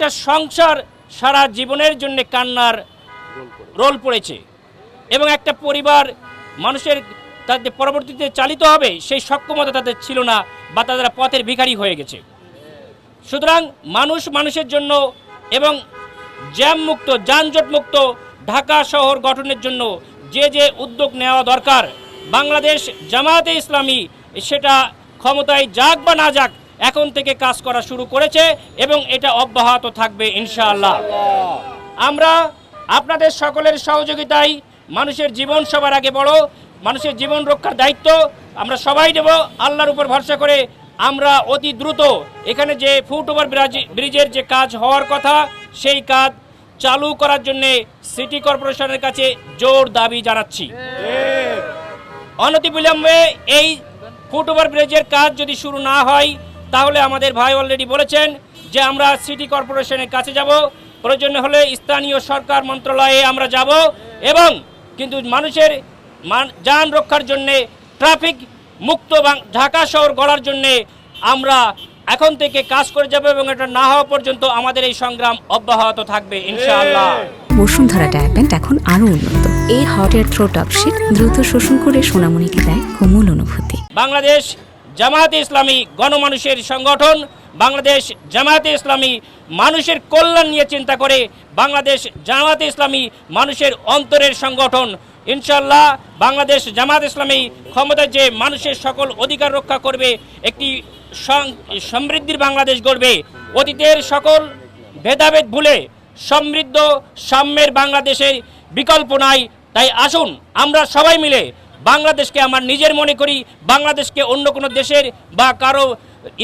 একটা সংসার সারা জীবনের জন্য কান্নার রোল পড়েছে এবং একটা পরিবার মানুষের তাদের পরবর্তীতে চালিত হবে সেই সক্ষমতা তাদের ছিল না বা তারা পথের ভিখারি হয়ে গেছে। সুতরাং মানুষ মানুষের জন্য এবং জ্যাম মুক্ত যানজট মুক্ত ঢাকা শহর গঠনের জন্য যে যে উদ্যোগ নেওয়া দরকার বাংলাদেশ জামায়াতে ইসলামী সেটা ক্ষমতায় যাক বা না যাক এখন থেকে কাজ করা শুরু করেছে এবং এটা অব্যাহত থাকবে ইনশাআল্লাহ। আমরা আপনাদের সকলের সহযোগিতায় মানুষের জীবন সবার আগে বড়, মানুষের জীবন রক্ষার দায়িত্ব আমরা সবাই নেব আল্লাহর উপর ভরসা করে। আমরা অতি দ্রুত এখানে যে ফুটওভার ব্রিজের যে কাজ হওয়ার কথা সেই কাজ চালু করার জন্য সিটি কর্পোরেশনের কাছে জোর দাবি জানাচ্ছি। অনতিবিলম্বে এই ফুটওভার ব্রিজের কাজ যদি শুরু না হয় তাহলে আমাদের ভাই অলরেডি বলেছেন যে আমরা সিটি কর্পোরেশনের কাছে যাব, প্রয়োজন হলে স্থানীয় সরকার মন্ত্রণালয়ে আমরা যাব এবং কিন্তু মানুষের যান রক্ষার জন্যে ট্রাফিক মুক্ত ঢাকা শহর গড়ার জন্যে আমরা এখন থেকে কাজ করে যাব এবং এটা না হওয়া পর্যন্ত আমাদের এই সংগ্রাম অব্যাহত থাকবে ইনশাআল্লাহ। বসুন্ধরা ডায়াপেন্ট এখন আরো উন্নত। এই হট এয়ার থ্রো টপশিট দ্রুত শোষণ করে সোনামণিকে দেয় কোমল অনুভূতি। বাংলাদেশ জামায়াতে ইসলামী গণমানুষের সংগঠন, বাংলাদেশ জামায়াতে ইসলামী মানুষের কল্যাণ নিয়ে চিন্তা করে, বাংলাদেশ জামায়াতে ইসলামী মানুষের অন্তরের সংগঠন। ইনশাআল্লাহ বাংলাদেশ জামায়াত ইসলামী ক্ষমতায় যে মানুষের সকল অধিকার রক্ষা করবে, একটি সমৃদ্ধির বাংলাদেশ গড়বে, অতীতের সকল ভেদাভেদ ভুলে সমৃদ্ধ সাম্যের বাংলাদেশের বিকল্প নাই। তাই আসুন আমরা সবাই মিলে বাংলাদেশকে আমার নিজের মনে করি, বাংলাদেশকে অন্য কোনো দেশের বা কারো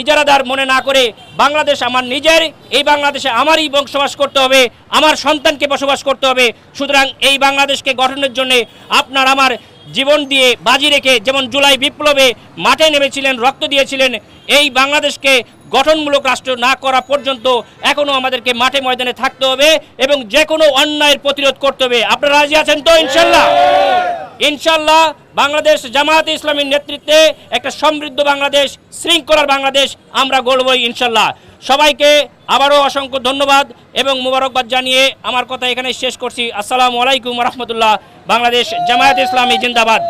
ইজারাদার মনে না করে বাংলাদেশ আমার নিজের, এই বাংলাদেশে আমারই বসবাস করতে হবে, আমার সন্তানকে বসবাস করতে হবে। সুতরাং এই বাংলাদেশকে গঠনের জন্য আপনার আমার জীবন দিয়ে বাজি রেখে যেমন জুলাই বিপ্লবে মাঠে নেমেছিলেন, রক্ত দিয়েছিলেন, এই বাংলাদেশকে গঠনমূলক রাষ্ট্র না করা পর্যন্ত এখনও আমাদেরকে মাঠে ময়দানে থাকতে হবে এবং যে কোনো অন্যায়ের প্রতিরোধ করতে হবে। আপনারা রাজি আছেন তো? ইনশাল্লাহ ইনশাল্লাহ বাংলাদেশ জামায়াতে ইসলামীর নেতৃত্বে একটা সমৃদ্ধ বাংলাদেশ, শৃঙ্খলার বাংলাদেশ আমরা গড়বই ইনশাল্লাহ। সবাইকে আবারও অসংখ্য ধন্যবাদ এবং মোবারকবাদ জানিয়ে আমার কথা এখানে শেষ করছি। আসসালামু আলাইকুম রহমতুল্লাহ। বাংলাদেশ জামায়াতে ইসলামী জিন্দাবাদ।